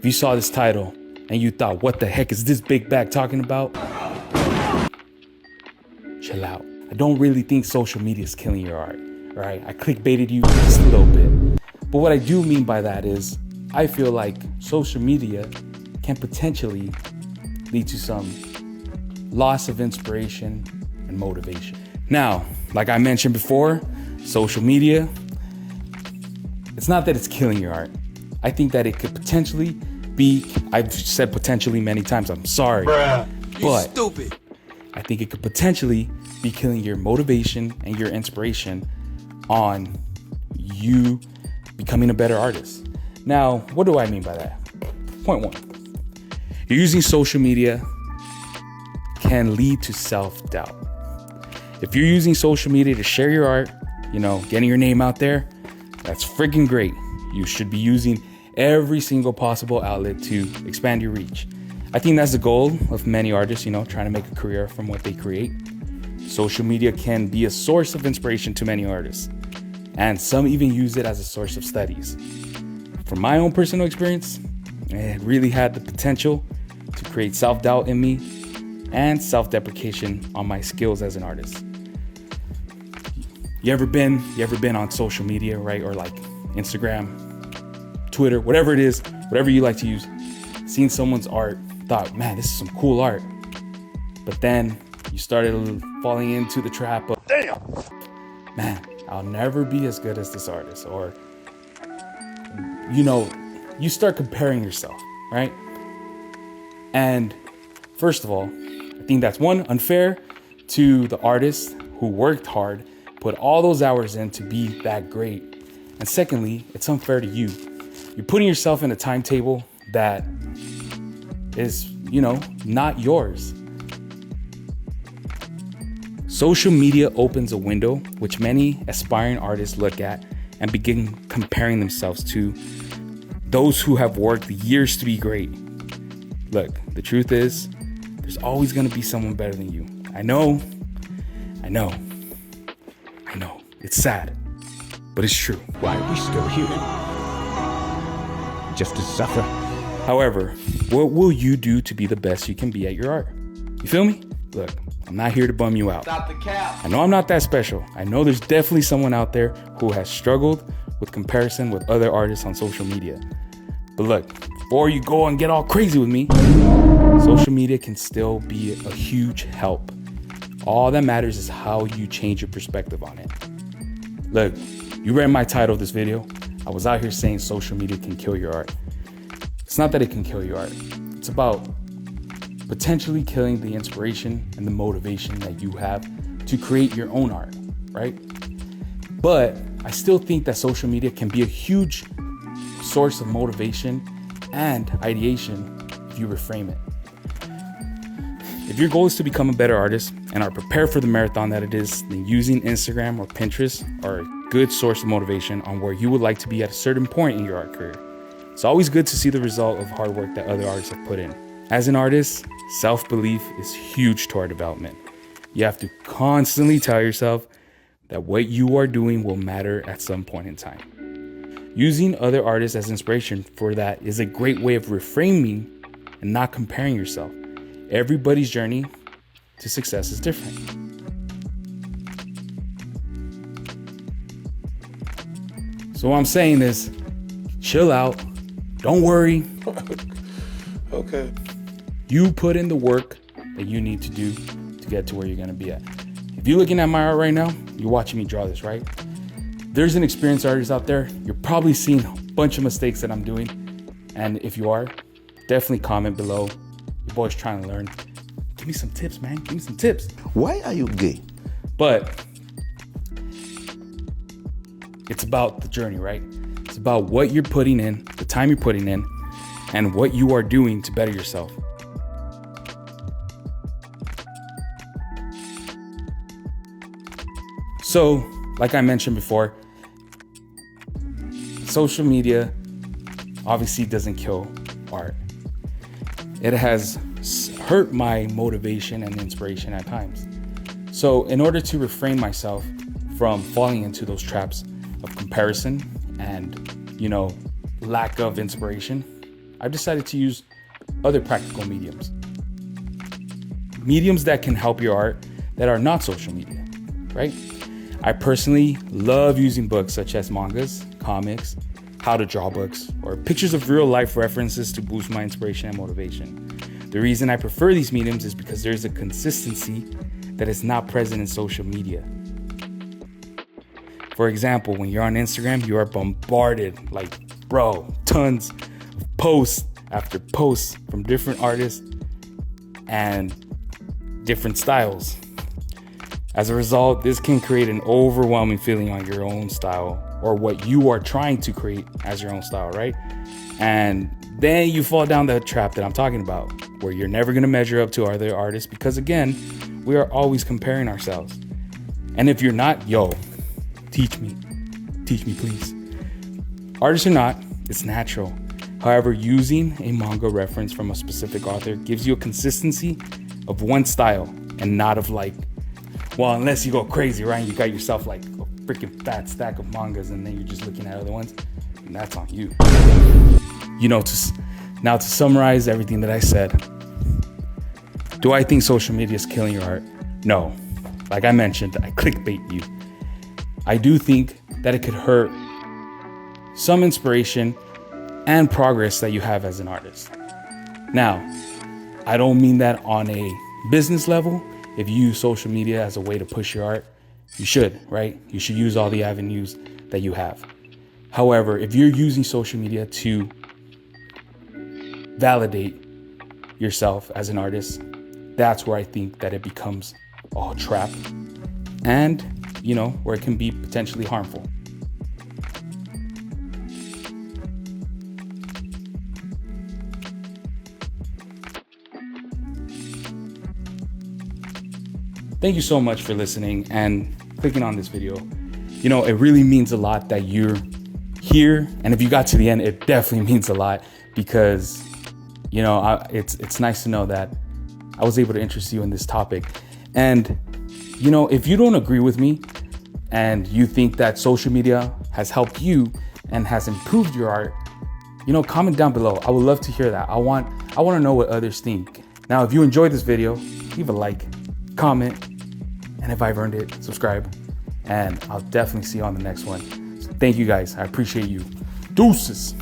If you saw this title and you thought, what the heck is this big bag talking about? Chill out. I don't really think social media is killing your art, all right? I clickbaited you just a little bit. But what I do mean by that is, I feel like social media can potentially lead to some loss of inspiration and motivation. Now, like I mentioned before, social media, it's not that it's killing your art. I think that it could potentially be, I've said potentially many times, I'm sorry. Bruh, but stupid. I think it could potentially be killing your motivation and your inspiration on you becoming a better artist. Now, what do I mean by that? Point one, you're using social media can lead to self-doubt. If you're using social media to share your art, getting your name out there, that's freaking great. You should be using every single possible outlet to expand your reach. I think that's the goal of many artists, trying to make a career from what they create. Social media can be a source of inspiration to many artists, and some even use it as a source of studies. From my own personal experience, it really had the potential to create self-doubt in me and self-deprecation on my skills as an artist. You ever been on social media, right? Or like Instagram, Twitter, whatever it is, whatever you like to use, seen someone's art, thought, man, this is some cool art. But then you started falling into the trap of, damn, man, I'll never be as good as this artist. Or, you start comparing yourself, right? And first of all, I think that's one, unfair to the artist who worked hard, put all those hours in to be that great. And secondly, it's unfair to you. You're putting yourself in a timetable that is, not yours. Social media opens a window which many aspiring artists look at and begin comparing themselves to those who have worked years to be great. Look, the truth is, there's always going to be someone better than you. I know. It's sad, but it's true. Why are we still human? Just to suffer. However, what will you do to be the best you can be at your art? You feel me? Look, I'm not here to bum you out. Stop the cap. I know I'm not that special. I know there's definitely someone out there who has struggled with comparison with other artists on social media. But look, before you go and get all crazy with me, social media can still be a huge help. All that matters is how you change your perspective on it. Look, you read my title of this video. I was out here saying social media can kill your art. It's not that it can kill your art. It's about potentially killing the inspiration and the motivation that you have to create your own art, right? But I still think that social media can be a huge source of motivation and ideation if you reframe it. If your goal is to become a better artist and are prepared for the marathon that it is, then using Instagram or Pinterest are a good source of motivation on where you would like to be at a certain point in your art career. It's always good to see the result of hard work that other artists have put in. As an artist, self-belief is huge to our development. You have to constantly tell yourself that what you are doing will matter at some point in time. Using other artists as inspiration for that is a great way of reframing and not comparing yourself. Everybody's journey to success is different. So what I'm saying is, chill out, don't worry. Okay. You put in the work that you need to do to get to where you're gonna be at. If you're looking at my art right now, you're watching me draw this, right? There's an experienced artist out there. You're probably seeing a bunch of mistakes that I'm doing. And if you are, definitely comment below. Your boy's trying to learn. Give me some tips, man. Give me some tips. Why are you gay? But it's about the journey, right? It's about what you're putting in, the time you're putting in, and what you are doing to better yourself. So, like I mentioned before, social media obviously doesn't kill art. It has hurt my motivation and inspiration at times. So in order to refrain myself from falling into those traps of comparison and, lack of inspiration, I've decided to use other practical mediums. Mediums that can help your art that are not social media, right? I personally love using books such as mangas, comics, how to draw books, or pictures of real life references to boost my inspiration and motivation. The reason I prefer these mediums is because there's a consistency that is not present in social media. For example, when you're on Instagram, you are bombarded, tons of posts after posts from different artists and different styles. As a result, this can create an overwhelming feeling on your own style or what you are trying to create as your own style, right? And then you fall down the trap that I'm talking about, where you're never gonna measure up to other artists because, again, we are always comparing ourselves. And if you're not, teach me please. Artists or not, it's natural. However, using a manga reference from a specific author gives you a consistency of one style and not of unless you go crazy, right? You got yourself a freaking fat stack of mangas and then you're just looking at other ones, and that's on you. Now to summarize everything that I said, do I think social media is killing your art? No. Like I mentioned, I clickbait you. I do think that it could hurt some inspiration and progress that you have as an artist. Now, I don't mean that on a business level. If you use social media as a way to push your art, you should, right? You should use all the avenues that you have. However, if you're using social media to validate yourself as an artist, that's where I think that it becomes a trap and, where it can be potentially harmful. Thank you so much for listening and clicking on this video. It really means a lot that you're here. And if you got to the end, it definitely means a lot because, it's nice to know that I was able to interest you in this topic. And, if you don't agree with me and you think that social media has helped you and has improved your art, comment down below. I would love to hear that. I want to know what others think. Now, if you enjoyed this video, leave a like, comment, and if I've earned it, subscribe. And I'll definitely see you on the next one. So thank you guys. I appreciate you. Deuces.